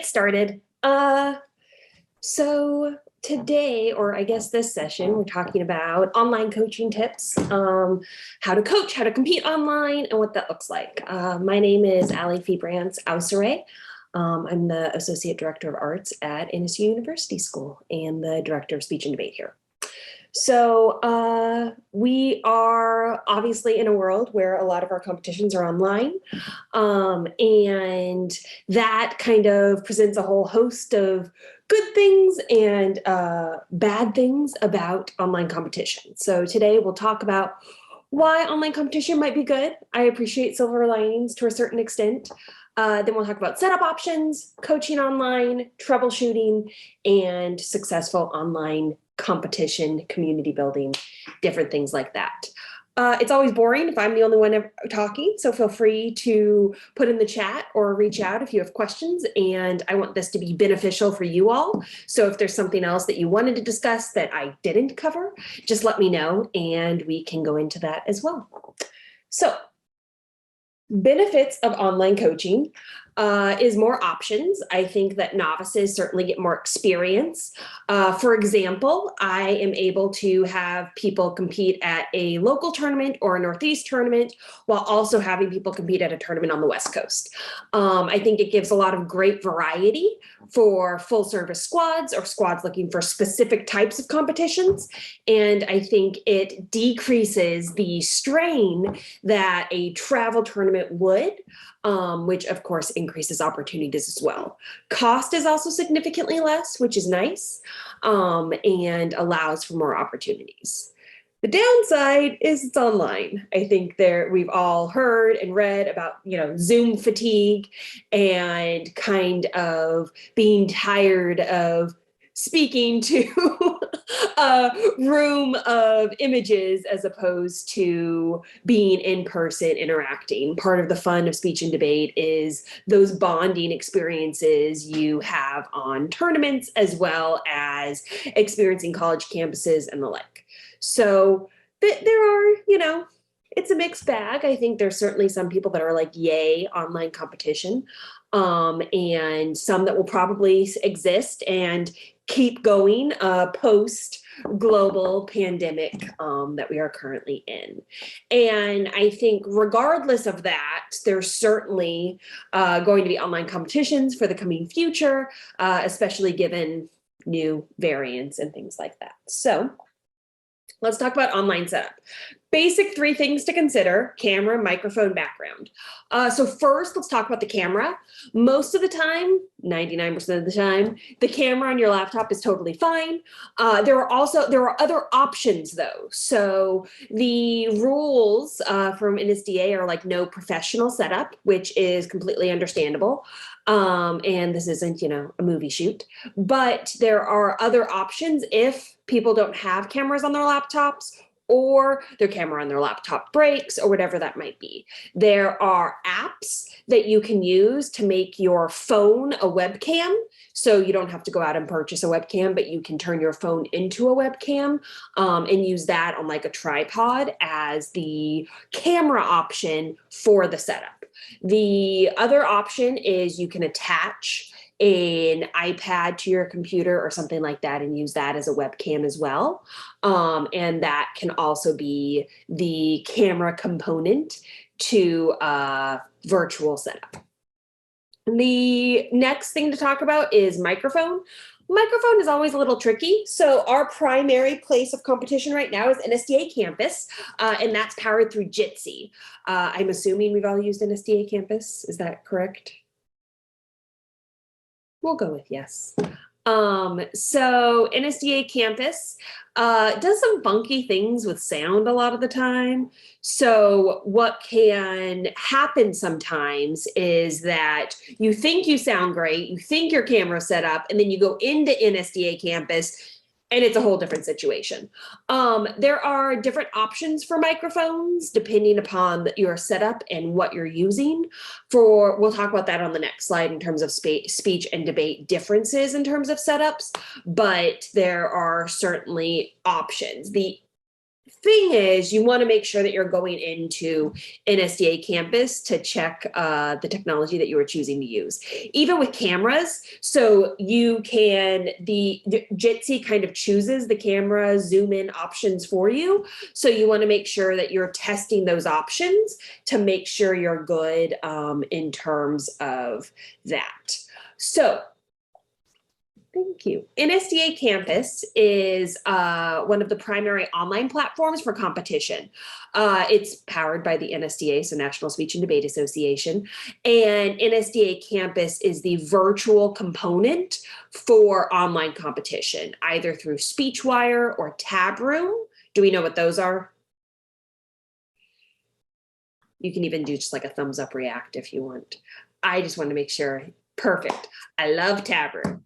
started. So today, or I guess this session, we're talking about online coaching tips, how to coach, how to compete online, and what that looks like. My name is Fiebrantz, Awsare. I'm the Associate Director of Arts at NSU University School and the Director of Speech and Debate here. So we are obviously in a world where a lot of our competitions are online, and that kind of presents a whole host of good things and bad things about online competition. So today we'll talk about why online competition might be good. I appreciate silver linings to a certain extent. Then we'll talk about setup options, coaching online, troubleshooting, and successful online competition, community building, different things like that. It's always boring if I'm the only one talking, so feel free to put in the chat or reach out if you have questions, and I want this to be beneficial for you all. So if there's something else that you wanted to discuss that I didn't cover, just let me know and we can go into that as well. So benefits of online coaching is more options. I think that novices certainly get more experience. For example, I am able to have people compete at a local tournament or a Northeast tournament while also having people compete at a tournament on the West Coast. I think it gives a lot of great variety for full service squads or squads looking for specific types of competitions. And I think it decreases the strain that a travel tournament would, which of course increases opportunities as well. Cost is also significantly less, which is nice, and allows for more opportunities. The downside is it's online. I think we've all heard and read about, Zoom fatigue and kind of being tired of speaking to a room of images as opposed to being in person interacting. Part of the fun of speech and debate is those bonding experiences you have on tournaments as well as experiencing college campuses and the like. So there are, it's a mixed bag. I think there's certainly some people that are like, yay, online competition, and some that will probably exist and keep going post global pandemic that we are currently in. And I think regardless of that, there's certainly going to be online competitions for the coming future, especially given new variants and things like that. So let's talk about online setup. Basic 3 things to consider: camera, microphone, background. So first, let's talk about the camera. Most of the time, 99% of the time, the camera on your laptop is totally fine. There are other options though. So the rules from NSDA are like no professional setup, which is completely understandable. And this isn't, a movie shoot, but there are other options if people don't have cameras on their laptops, or their camera on their laptop breaks, or whatever that might be. There are apps that you can use to make your phone a webcam. So you don't have to go out and purchase a webcam, but you can turn your phone into a webcam and use that on like a tripod as the camera option for the setup. The other option is you can attach an iPad to your computer or something like that and use that as a webcam as well. And that can also be the camera component to a virtual setup. The next thing to talk about is microphone. Microphone is always a little tricky. So our primary place of competition right now is NSDA campus, and that's powered through Jitsi. I'm assuming we've all used NSDA campus. Is that correct? We'll go with yes. So NSDA campus does some funky things with sound a lot of the time. So what can happen sometimes is that you think you sound great, you think your camera's set up, and then you go into NSDA campus and it's a whole different situation. There are different options for microphones depending upon your setup and what you're using. We'll talk about that on the next slide in terms of speech and debate differences in terms of setups, but there are certainly options. The thing is, you want to make sure that you're going into an SDA campus to check the technology that you are choosing to use. Even with cameras, so you can, the Jitsi kind of chooses the camera zoom in options for you. So you want to make sure that you're testing those options to make sure you're good in terms of that. So thank you. NSDA Campus is one of the primary online platforms for competition. It's powered by the NSDA, so National Speech and Debate Association, and NSDA Campus is the virtual component for online competition, either through SpeechWire or Tab Room. Do we know what those are? You can even do just like a thumbs up react if you want. I just want to make sure. Perfect. I love Tab Room.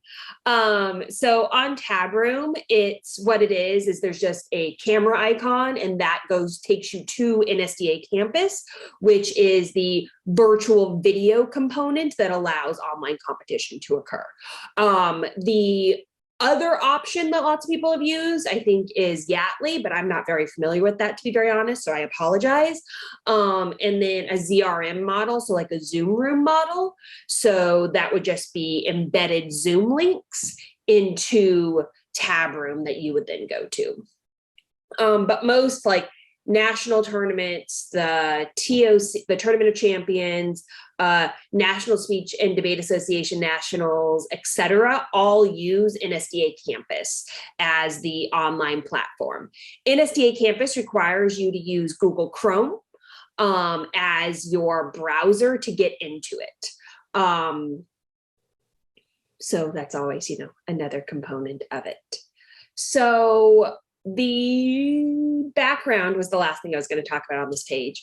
So on Tab Room, it's what it is there's just a camera icon, and that takes you to NSDA Campus, which is the virtual video component that allows online competition to occur. The other option that lots of people have used, I think, is Yatly, but I'm not very familiar with that, to be very honest, so I apologize. And then a ZRM model, so like a Zoom room model. So that would just be embedded Zoom links into Tab Room that you would then go to. But most like national tournaments, the TOC, the Tournament of Champions, National Speech and Debate Association Nationals, etc., all use NSDA Campus as the online platform. NSDA Campus requires you to use Google Chrome as your browser to get into it. So that's always, another component of it. So the background was the last thing I was going to talk about on this page.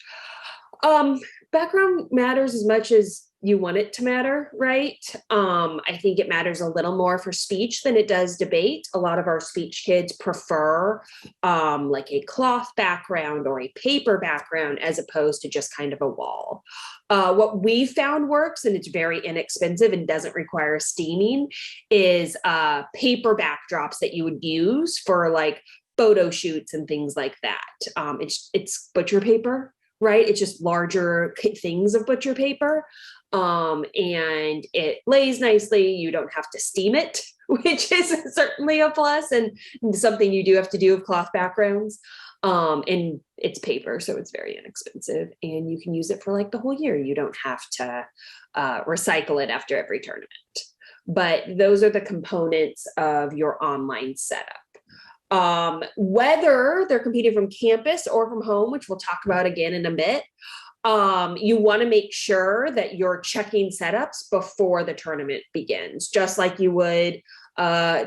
Background matters as much as you want it to matter, right? I think it matters a little more for speech than it does debate. A lot of our speech kids prefer like a cloth background or a paper background as opposed to just kind of a wall. What we found works, and it's very inexpensive and doesn't require steaming, is paper backdrops that you would use for like photo shoots and things like that. It's butcher paper, right? It's just larger things of butcher paper. And it lays nicely. You don't have to steam it, which is certainly a plus and something you do have to do with cloth backgrounds. And it's paper, so it's very inexpensive, and you can use it for like the whole year. You don't have to recycle it after every tournament. But those are the components of your online setup. Whether they're competing from campus or from home, which we'll talk about again in a bit, you want to make sure that you're checking setups before the tournament begins, just like you would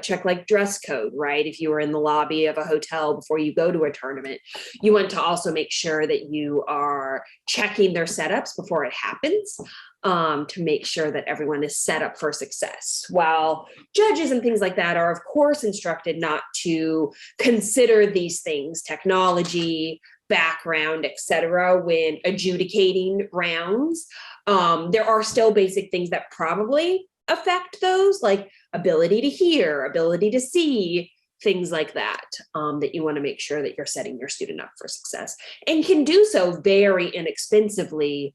check like dress code, right? If you were in the lobby of a hotel before you go to a tournament, you want to also make sure that you are checking their setups before it happens. To make sure that everyone is set up for success. While judges and things like that are, of course, instructed not to consider these things, technology, background, etc., when adjudicating rounds, there are still basic things that probably affect those, like ability to hear, ability to see, things like that, that you want to make sure that you're setting your student up for success, and can do so very inexpensively,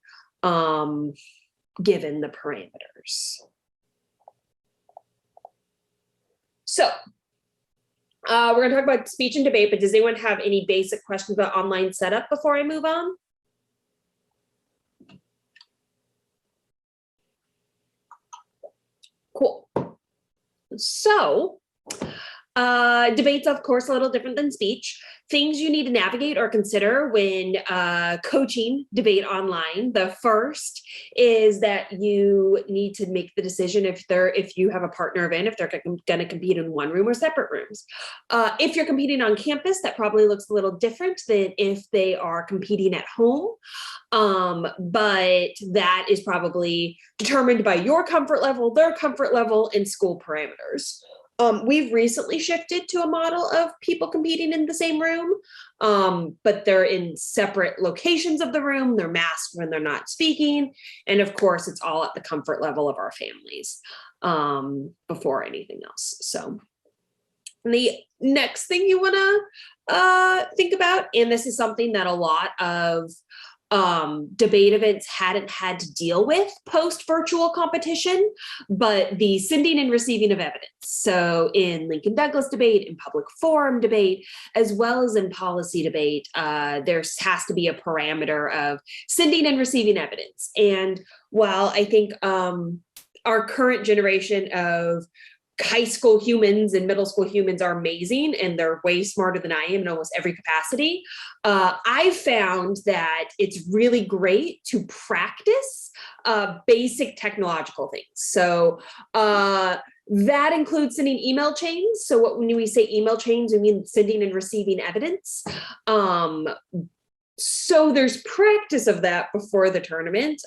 given the parameters. So we're going to talk about speech and debate, but does anyone have any basic questions about online setup before I move on? Cool. So debate's, of course, a little different than speech. Things you need to navigate or consider when coaching debate online. The first is that you need to make the decision if you have a partner event, if they're going to compete in one room or separate rooms. If you're competing on campus, that probably looks a little different than if they are competing at home. But that is probably determined by your comfort level, their comfort level, and school parameters. We've recently shifted to a model of people competing in the same room, but they're in separate locations of the room. They're masked when they're not speaking. And of course, it's all at the comfort level of our families before anything else. So The next thing you want to think about, and this is something that a lot of debate events hadn't had to deal with post virtual competition, but the sending and receiving of evidence. So in Lincoln Douglas debate, in public forum debate, as well as in policy debate, there has to be a parameter of sending and receiving evidence. And while I think our current generation of high school humans and middle school humans are amazing and they're way smarter than I am in almost every capacity, I found that it's really great to practice basic technological things. So that includes sending email chains. So when we say email chains, we mean sending and receiving evidence. So there's practice of that before the tournament,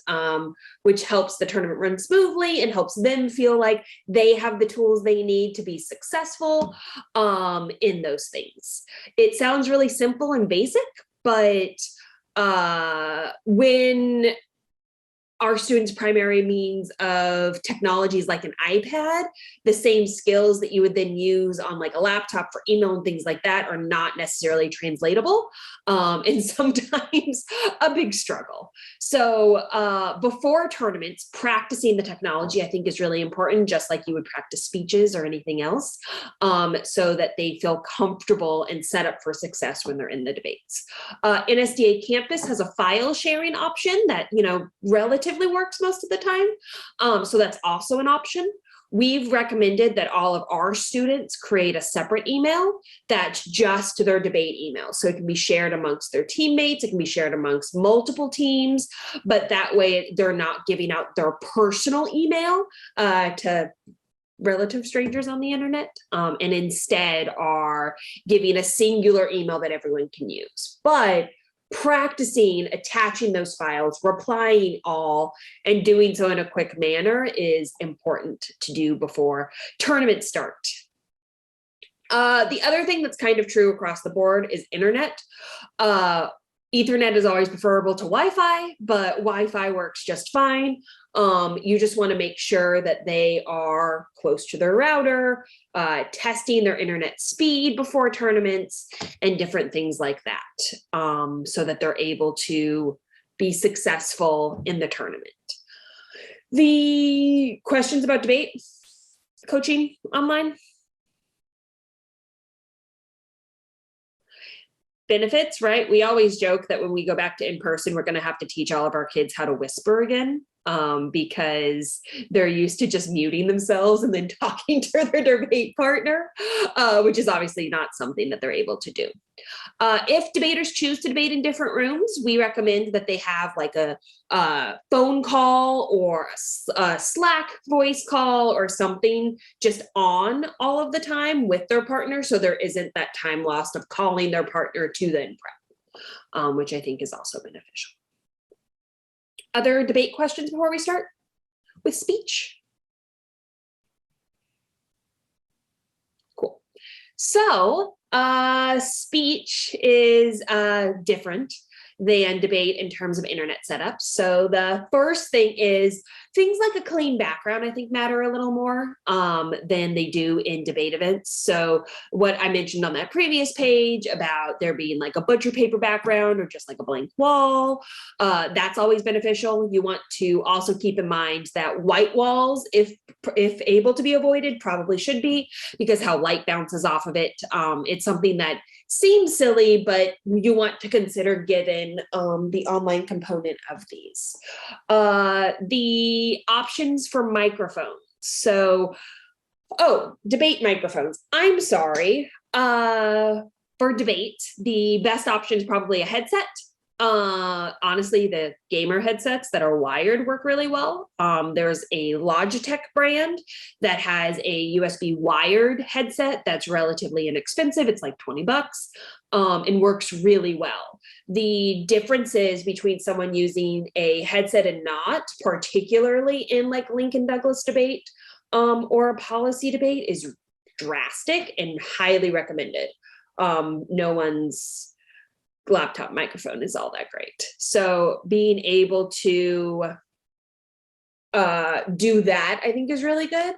which helps the tournament run smoothly and helps them feel like they have the tools they need to be successful in those things. It sounds really simple and basic, but when our students' primary means of technologies like an iPad, the same skills that you would then use on like a laptop for email and things like that are not necessarily translatable, and sometimes a big struggle. So before tournaments, practicing the technology I think is really important, just like you would practice speeches or anything else, so that they feel comfortable and set up for success when they're in the debates. NSDA campus has a file sharing option that, relatively works most of the time. So that's also an option. We've recommended that all of our students create a separate email that's just their debate email. So it can be shared amongst their teammates, it can be shared amongst multiple teams, but that way they're not giving out their personal email to relative strangers on the internet, and instead are giving a singular email that everyone can use. But practicing attaching those files, replying all, and doing so in a quick manner is important to do before tournaments start. The other thing that's kind of true across the board is internet. Ethernet is always preferable to Wi-Fi, but Wi-Fi works just fine. You just want to make sure that they are close to their router, testing their internet speed before tournaments, and different things like that, so that they're able to be successful in the tournament. The questions about debate coaching online? Benefits, right? We always joke that when we go back to in-person, we're going to have to teach all of our kids how to whisper again, because they're used to just muting themselves and then talking to their debate partner, which is obviously not something that they're able to do. If debaters choose to debate in different rooms, we recommend that they have like a phone call or a Slack voice call or something just on all of the time with their partner, so there isn't that time lost of calling their partner to then prep, which I think is also beneficial. Other debate questions before we start with speech? Cool. So speech is different than debate in terms of internet setup. So the first thing is things like a clean background, I think, matter a little more than they do in debate events. So what I mentioned on that previous page about there being like a butcher paper background or just like a blank wall, that's always beneficial. You want to also keep in mind that white walls, if able to be avoided, probably should be, because how light bounces off of it. It's something that seems silly, but you want to consider given the online component of these. The options for microphones. So, debate microphones. I'm sorry. For debate, the best option is probably a headset. Honestly, the gamer headsets that are wired work really well. There's a Logitech brand that has a USB wired headset that's relatively inexpensive. It's like $20, and works really well. The differences between someone using a headset and not, particularly in like Lincoln Douglas debate or a policy debate, is drastic and highly recommended. No one's laptop microphone is all that great. So being able to do that, I think, is really good,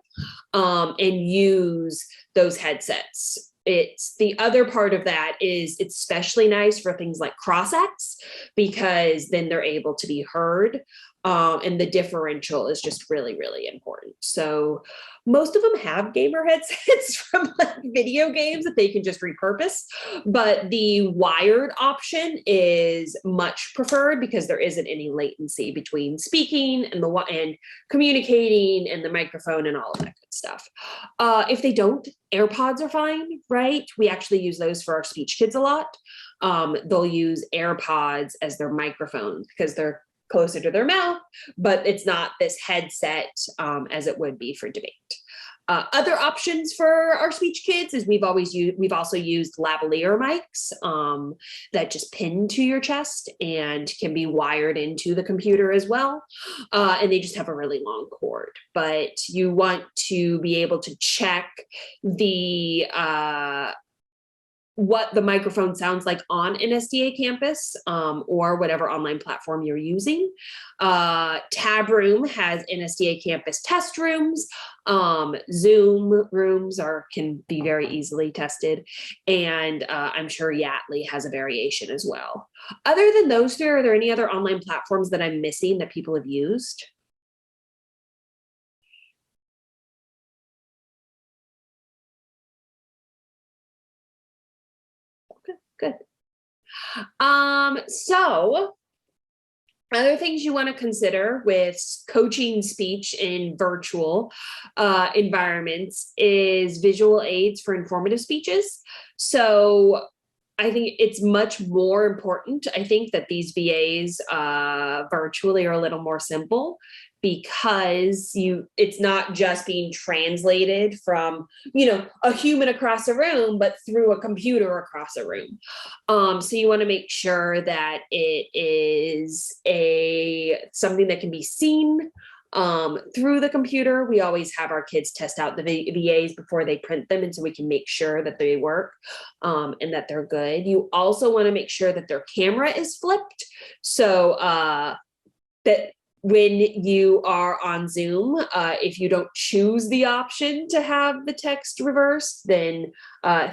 and use those headsets it's the other part of that is it's especially nice for things like cross-acts, because then they're able to be heard. And the differential is just really, really important. So most of them have gamer headsets from like video games that they can just repurpose, but the wired option is much preferred because there isn't any latency between speaking and and communicating and the microphone and all of that good stuff. If they don't, AirPods are fine, right? We actually use those for our speech kids a lot. They'll use AirPods as their microphones because they're closer to their mouth, but it's not this headset as it would be for debate. Other options for our speech kids is we've also used lavalier mics that just pin to your chest and can be wired into the computer as well. And they just have a really long cord, but you want to be able to check the what the microphone sounds like on an SDA campus or whatever online platform you're using. Tab Room has NSDA campus test rooms. Zoom rooms can be very easily tested. And I'm sure Yattley has a variation as well. Other than those three, are there any other online platforms that I'm missing that people have used? Good. So other things you want to consider with coaching speech in virtual environments is visual aids for informative speeches. So I think it's much more important. I think that these VAs virtually are a little more simple because it's not just being translated from, a human across a room, but through a computer across a room. So you want to make sure that it is something that can be seen through the computer. We always have our kids test out the VAs before they print them, and so we can make sure that they work and that they're good. You also want to make sure that their camera is flipped, so that when you are on Zoom, if you don't choose the option to have the text reversed, then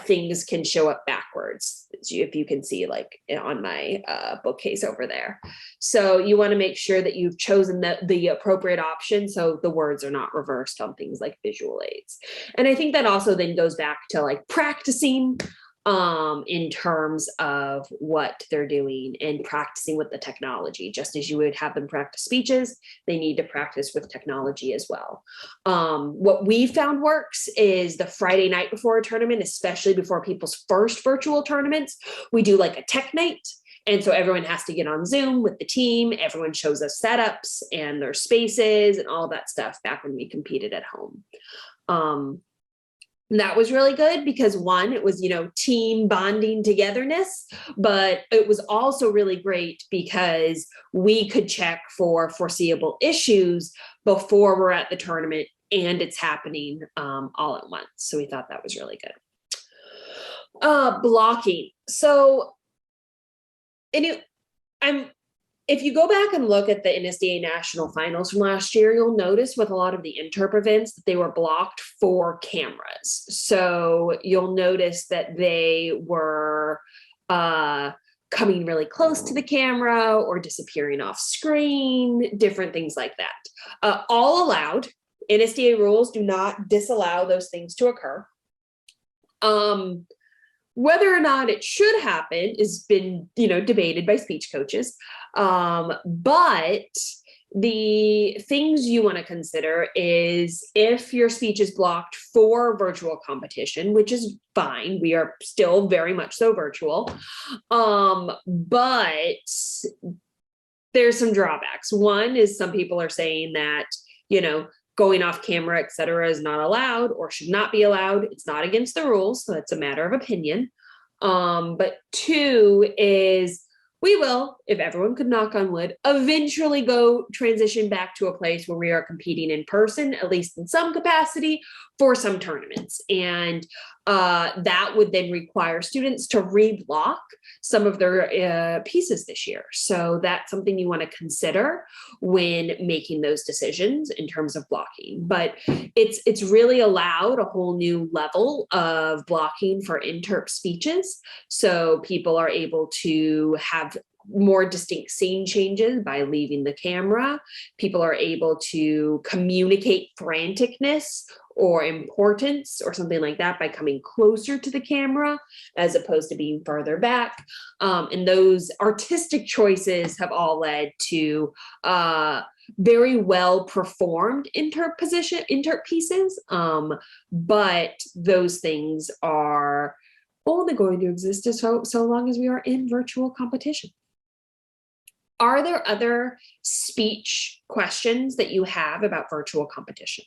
things can show up backwards, if you can see like on my bookcase over there. So you want to make sure that you've chosen the appropriate option so the words are not reversed on things like visual aids. And I think that also then goes back to like practicing in terms of what they're doing and practicing with the technology. Just as you would have them practice speeches, they need to practice with technology as well. What we found works is the Friday night before a tournament, especially before people's first virtual tournaments, we do like a tech night. And so everyone has to get on Zoom with the team. Everyone shows us setups and their spaces and all that stuff back when we competed at home. That was really good because one, it was, team bonding togetherness, but it was also really great because we could check for foreseeable issues before we're at the tournament and it's happening all at once. So we thought that was really good. Blocking. So, if you go back and look at the NSDA National Finals from last year, you'll notice with a lot of the interp events that they were blocked for cameras. So you'll notice that they were coming really close to the camera or disappearing off screen, different things like that. All allowed. NSDA rules do not disallow those things to occur. Whether or not it should happen has been, debated by speech coaches. But the things you want to consider is if your speech is blocked for virtual competition, which is fine. We are still very much so virtual. But there's some drawbacks. One is some people are saying that, going off camera, et cetera, is not allowed or should not be allowed. It's not against the rules, so it's a matter of opinion. But two is We will, if everyone could knock on wood, eventually go transition back to a place where we are competing in person, at least in some capacity, for some tournaments. And that would then require students to reblock some of their pieces this year. So that's something you want to consider when making those decisions in terms of blocking. But it's really allowed a whole new level of blocking for interp speeches. So people are able to have more distinct scene changes by leaving the camera. People are able to communicate franticness or importance or something like that by coming closer to the camera as opposed to being further back. And those artistic choices have all led to very well performed interp pieces. But those things are only going to exist so long as we are in virtual competition. Are there other speech questions that you have about virtual competition?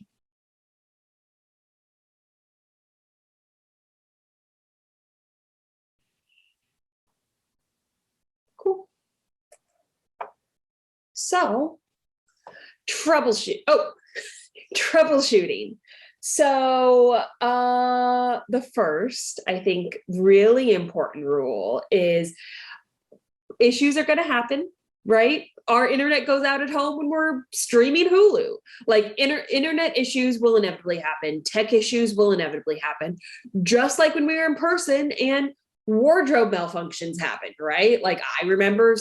Cool. So, troubleshooting. So the first, I think, really important rule is issues are going to happen, right? Our internet goes out at home when we're streaming Hulu. Like internet issues will inevitably happen. Tech issues will inevitably happen, just like when we were in person and wardrobe malfunctions happened, right? Like I remember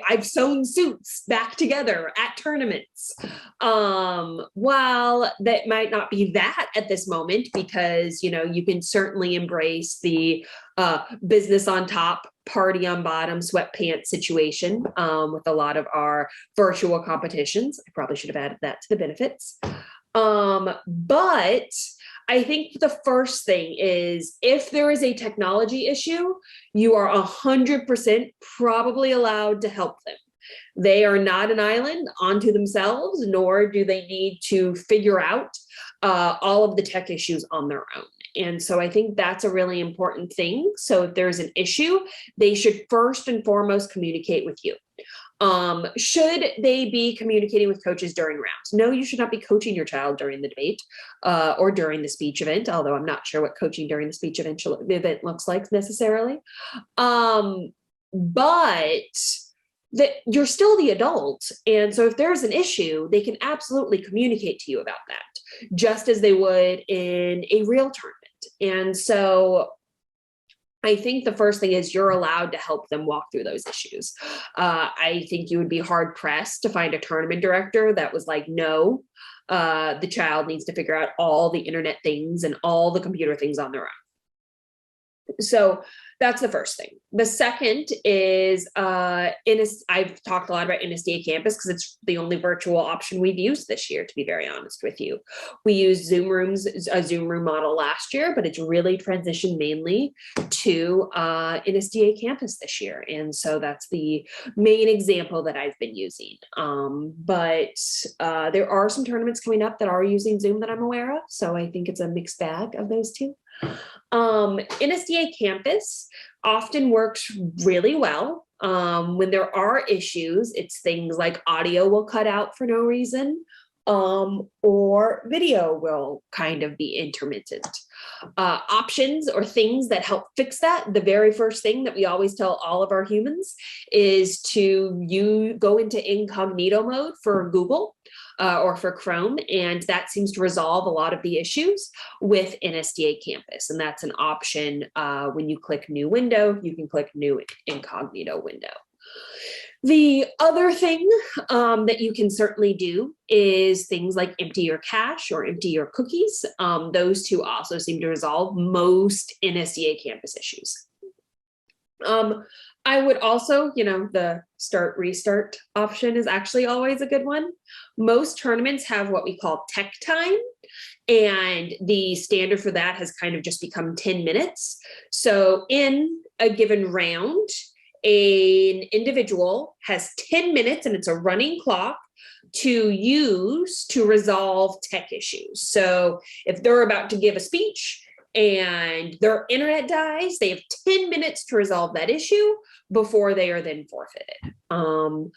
I've sewn suits back together at tournaments. While that might not be that at this moment, because you can certainly embrace the business on top, party on bottom, sweatpants situation with a lot of our virtual competitions. I probably should have added that to the benefits. But I think the first thing is if there is a technology issue, you are 100% probably allowed to help them. They are not an island unto themselves, nor do they need to figure out all of the tech issues on their own. And so I think that's a really important thing. So if there's an issue, they should first and foremost communicate with you. Should they be communicating with coaches during rounds? No, you should not be coaching your child during the debate or during the speech event, although I'm not sure what coaching during the speech event looks like necessarily. But that you're still the adult. And so if there's an issue, they can absolutely communicate to you about that, just as they would in a real tournament. And so I think the first thing is you're allowed to help them walk through those issues. I think you would be hard pressed to find a tournament director that was like, no, the child needs to figure out all the internet things and all the computer things on their own. So that's the first thing. The second is I've talked a lot about NSDA Campus because it's the only virtual option we've used this year, to be very honest with you. We used a Zoom room model last year, but it's really transitioned mainly to NSDA Campus this year. And so that's the main example that I've been using. But there are some tournaments coming up that are using Zoom that I'm aware of. So I think it's a mixed bag of those two. NSDA Campus often works really well. When there are issues, it's things like audio will cut out for no reason, or video will kind of be intermittent. Options or things that help fix that, the very first thing that we always tell all of our humans is to go into incognito mode for Google. Or for Chrome, and that seems to resolve a lot of the issues with NSDA Campus. And that's an option when you click new window, you can click new incognito window. The other thing that you can certainly do is things like empty your cache or empty your cookies. Those two also seem to resolve most NSDA Campus issues. I would also, the start restart option is actually always a good one. Most tournaments have what we call tech time, and the standard for that has kind of just become 10 minutes. So in a given round, an individual has 10 minutes, and it's a running clock, to use to resolve tech issues. So if they're about to give a speech and their internet dies, they have 10 minutes to resolve that issue before they are then forfeited. And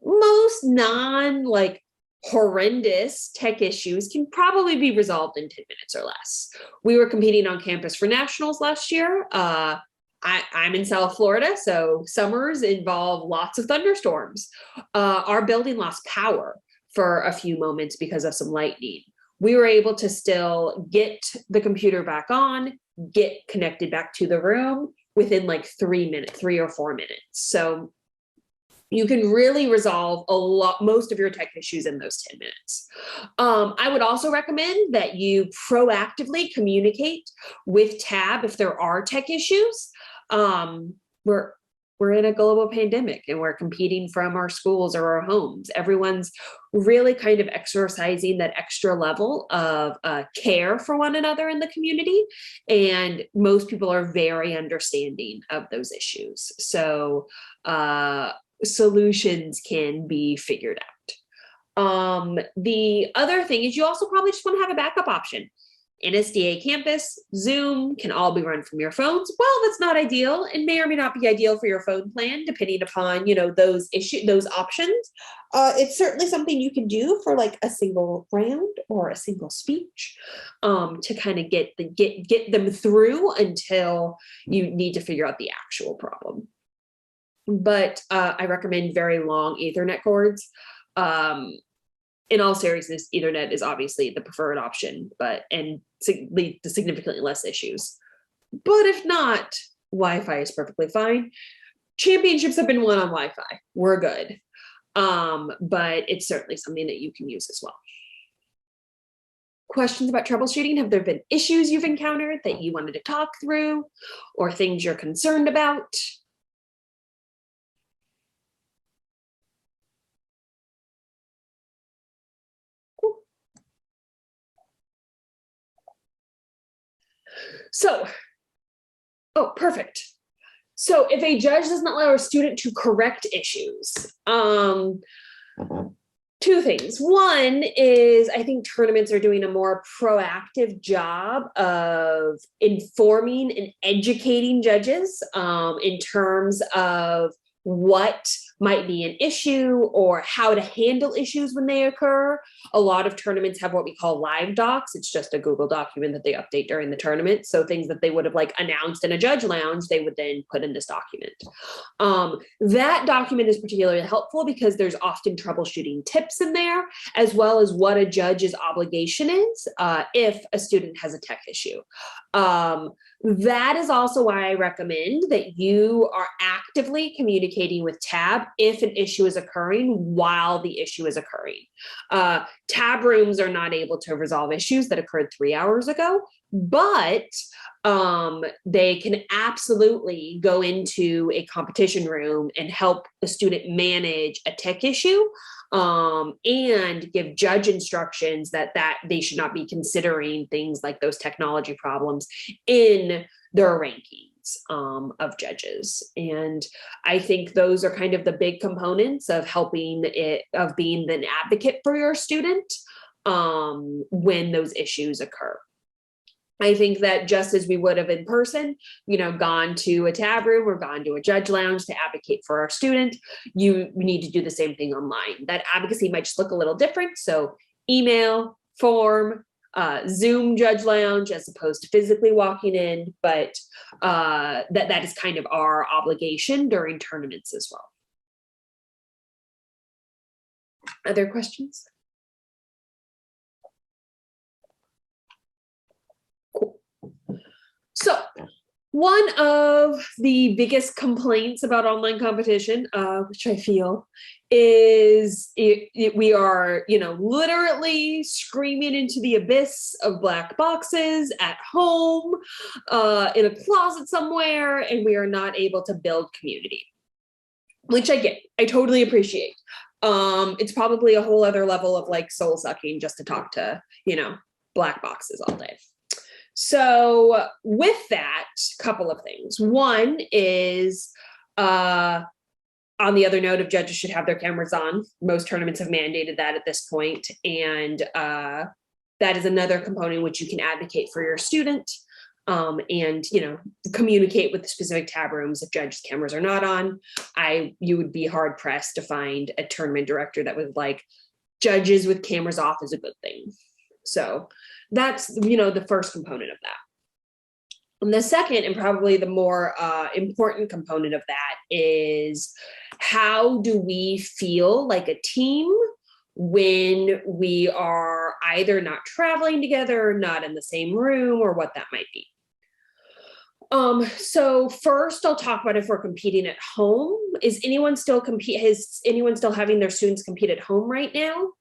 most non like horrendous tech issues can probably be resolved in 10 minutes or less. We were competing on campus for nationals last year. I'm in South Florida, so summers involve lots of thunderstorms. Our building lost power for a few moments because of some lightning. We were able to still get the computer back on, get connected back to the room within like 3 or 4 minutes. So you can really resolve most of your tech issues in those 10 minutes. I would also recommend that you proactively communicate with TAB if there are tech issues. We're in a global pandemic and we're competing from our schools or our homes. Everyone's really kind of exercising that extra level of care for one another in the community. And most people are very understanding of those issues. So solutions can be figured out. The other thing is you also probably just want to have a backup option. NSDA campus, Zoom can all be run from your phones. Well, that's not ideal and may or may not be ideal for your phone plan, depending upon, those options. It's certainly something you can do for like a single round or a single speech, to kind of get them through until you need to figure out the actual problem. But I recommend very long Ethernet cords. In all seriousness, Ethernet is obviously the preferred option, and lead to significantly less issues. But if not, Wi-Fi is perfectly fine. Championships have been won on Wi-Fi. We're good. But it's certainly something that you can use as well. Questions about troubleshooting? Have there been issues you've encountered that you wanted to talk through, or things you're concerned about? So, perfect. So if a judge does not allow a student to correct issues, two things. One is I think tournaments are doing a more proactive job of informing and educating judges in terms of what might be an issue or how to handle issues when they occur. A lot of tournaments have what we call live docs. It's just a Google document that they update during the tournament. So things that they would have like announced in a judge lounge, they would then put in this document. That document is particularly helpful because there's often troubleshooting tips in there, as well as what a judge's obligation is if a student has a tech issue. That is also why I recommend that you are actively communicating with TAB if an issue is occurring while the issue is occurring. TAB rooms are not able to resolve issues that occurred 3 hours ago, but they can absolutely go into a competition room and help the student manage a tech issue and give judge instructions that they should not be considering things like those technology problems in their rankings of judges. And I think those are kind of the big components of being an advocate for your student when those issues occur. I think that just as we would have in person, gone to a tab room or gone to a judge lounge to advocate for our student, you need to do the same thing online. That advocacy might just look a little different. So email, form, Zoom judge lounge as opposed to physically walking in, but that is kind of our obligation during tournaments as well. Other questions? Cool. So one of the biggest complaints about online competition, which I feel is we are, literally screaming into the abyss of black boxes at home, in a closet somewhere, and we are not able to build community, which I get. I totally appreciate. It's probably a whole other level of like soul sucking just to talk to, black boxes all day. So with that, couple of things. One is, on the other note of judges should have their cameras on. Most tournaments have mandated that at this point, and that is another component in which you can advocate for your student, and, communicate with the specific tab rooms if judges' cameras are not on. You would be hard pressed to find a tournament director that was like, judges with cameras off is a good thing. So that's, the first component of that. And the second, and probably the more important component of that, is how do we feel like a team when we are either not traveling together, not in the same room, or what that might be. So first I'll talk about if we're competing at home. Is anyone still having their students compete at home right now?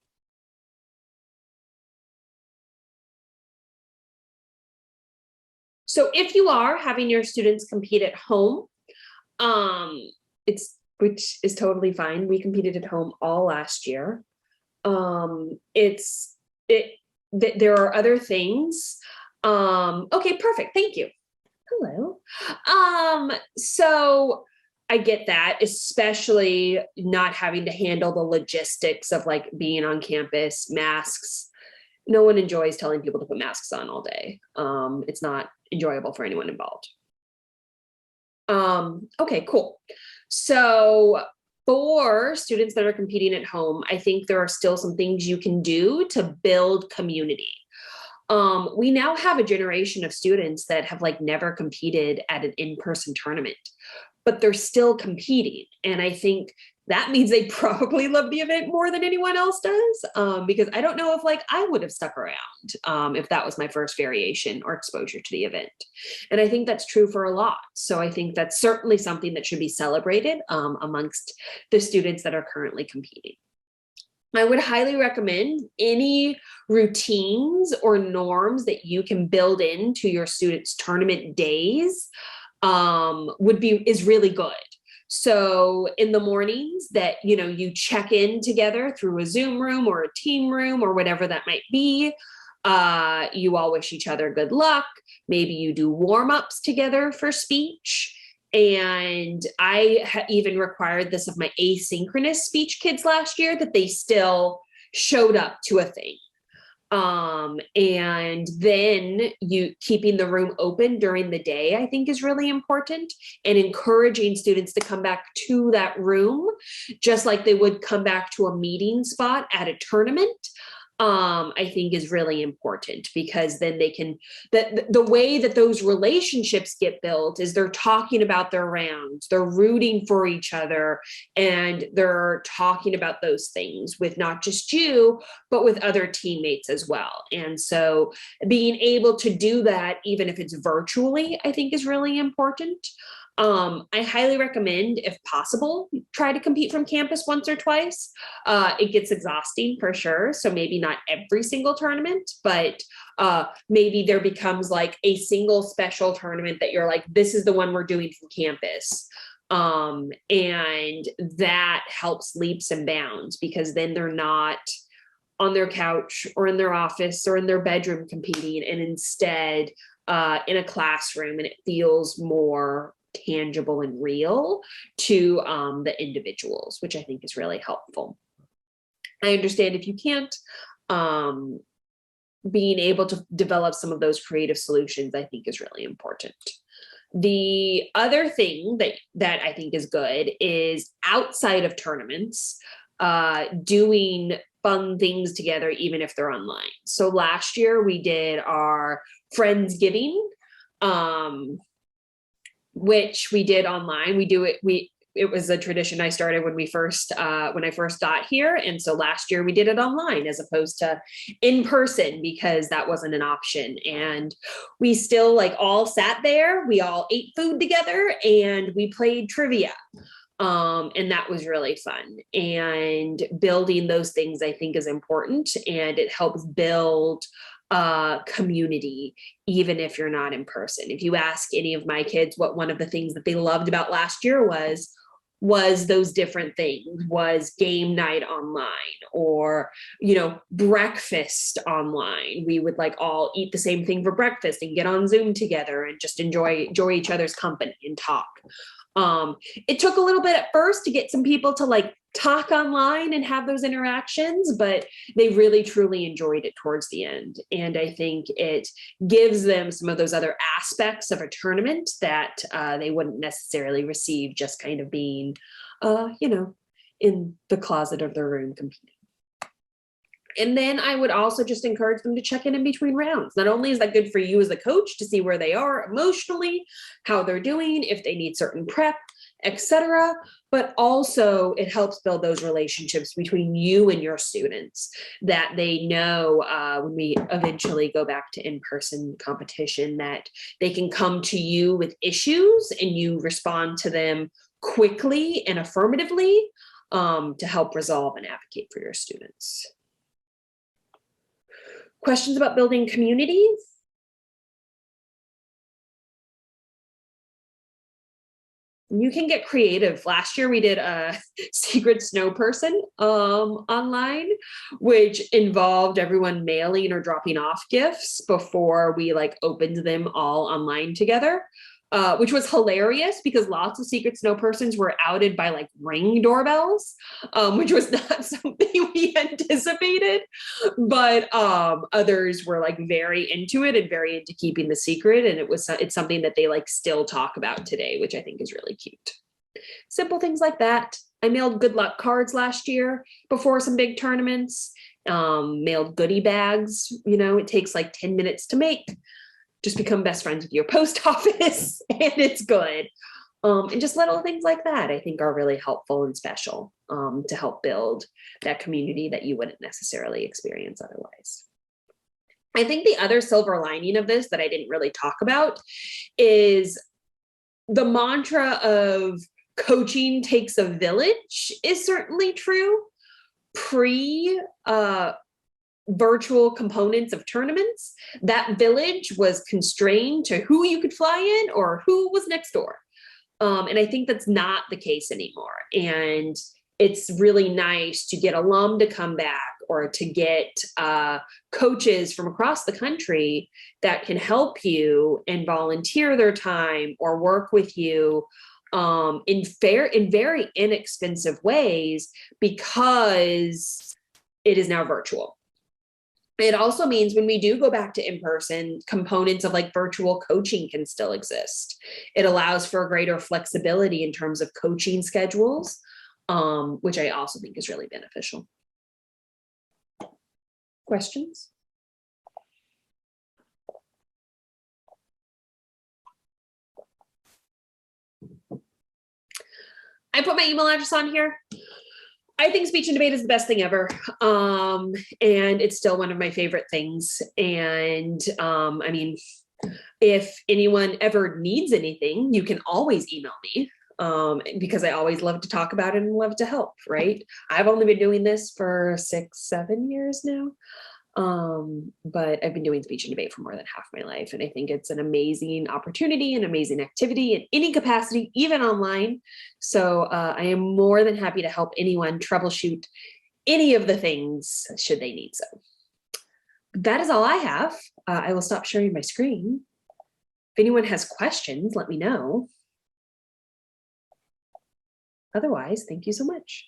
So if you are having your students compete at home, which is totally fine. We competed at home all last year. There are other things. Okay, perfect. Thank you. Hello. So I get that, especially not having to handle the logistics of like being on campus, masks. No one enjoys telling people to put masks on all day. It's not enjoyable for anyone involved. Okay, cool. So for students that are competing at home, I think there are still some things you can do to build community. We now have a generation of students that have like never competed at an in-person tournament, but they're still competing. And I think that means they probably love the event more than anyone else does, because I don't know if like I would have stuck around if that was my first variation or exposure to the event. And I think that's true for a lot. So I think that's certainly something that should be celebrated amongst the students that are currently competing. I would highly recommend any routines or norms that you can build into your students' tournament days is really good. So in the mornings that, you check in together through a Zoom room or a team room or whatever that might be, you all wish each other good luck. Maybe you do warm-ups together for speech. And I even required this of my asynchronous speech kids last year, that they still showed up to a thing. And then keeping the room open during the day, I think is really important, and encouraging students to come back to that room, just like they would come back to a meeting spot at a tournament. I think is really important, because then they can, the way that those relationships get built is they're talking about their rounds, they're rooting for each other, and they're talking about those things with not just you, but with other teammates as well. And so being able to do that, even if it's virtually, I think is really important. I highly recommend, if possible, try to compete from campus once or twice. It gets exhausting for sure. So maybe not every single tournament, but maybe there becomes like a single special tournament that you're like, this is the one we're doing from campus. And that helps leaps and bounds, because then they're not on their couch or in their office or in their bedroom competing, and instead in a classroom, and it feels more tangible and real to the individuals, which I think is really helpful. I understand if you can't, being able to develop some of those creative solutions, I think is really important. The other thing that I think is good is, outside of tournaments, doing fun things together, even if they're online. So last year we did our Friendsgiving, which we did online. It was a tradition I started when I first got here. And so last year we did it online as opposed to in person, because that wasn't an option. And we still all sat there, we all ate food together, and we played trivia. And that was really fun. And building those things, I think, is important, and it helps build community, even if you're not in person. If you ask any of my kids what one of the things that they loved about last year was those different things, was game night online, or, breakfast online. We would all eat the same thing for breakfast and get on Zoom together and just enjoy each other's company and talk. It took a little bit at first to get some people to talk online and have those interactions, but they really truly enjoyed it towards the end. And I think it gives them some of those other aspects of a tournament that they wouldn't necessarily receive just kind of being, in the closet of their room competing. And then I would also just encourage them to check in between rounds. Not only is that good for you as a coach to see where they are emotionally, how they're doing, if they need certain prep, etc., but also it helps build those relationships between you and your students that they know when we eventually go back to in-person competition that they can come to you with issues and you respond to them quickly and affirmatively to help resolve and advocate for your students. Questions about building communities? You can get creative. Last year we did a secret snow person online, which involved everyone mailing or dropping off gifts before we like opened them all online together. Which was hilarious because lots of secret snow persons were outed by like Ring doorbells, which was not something we anticipated. But others were like very into it and very into keeping the secret. And it's something that they like still talk about today, which I think is really cute. Simple things like that. I mailed good luck cards last year before some big tournaments, mailed goodie bags. It takes like 10 minutes to make. Just become best friends with your post office and it's good. And just little things like that, I think are really helpful and special to help build that community that you wouldn't necessarily experience otherwise. I think the other silver lining of this that I didn't really talk about is the mantra of coaching takes a village is certainly true. Virtual components of tournaments, that village was constrained to who you could fly in or who was next door. And I think that's not the case anymore. And it's really nice to get alum to come back or to get coaches from across the country that can help you and volunteer their time or work with you in very inexpensive ways because it is now virtual. It also means when we do go back to in-person, components of like virtual coaching can still exist. It allows for greater flexibility in terms of coaching schedules, which I also think is really beneficial. Questions? I put my email address on here. I think speech and debate is the best thing ever. And it's still one of my favorite things. And I mean, if anyone ever needs anything, you can always email me because I always love to talk about it and love to help, right? I've only been doing this for 6-7 years now. But I've been doing speech and debate for more than half my life. And I think it's an amazing opportunity, an amazing activity in any capacity, even online. So I am more than happy to help anyone troubleshoot any of the things should they need so. That is all I have. I will stop sharing my screen. If anyone has questions, let me know. Otherwise, thank you so much.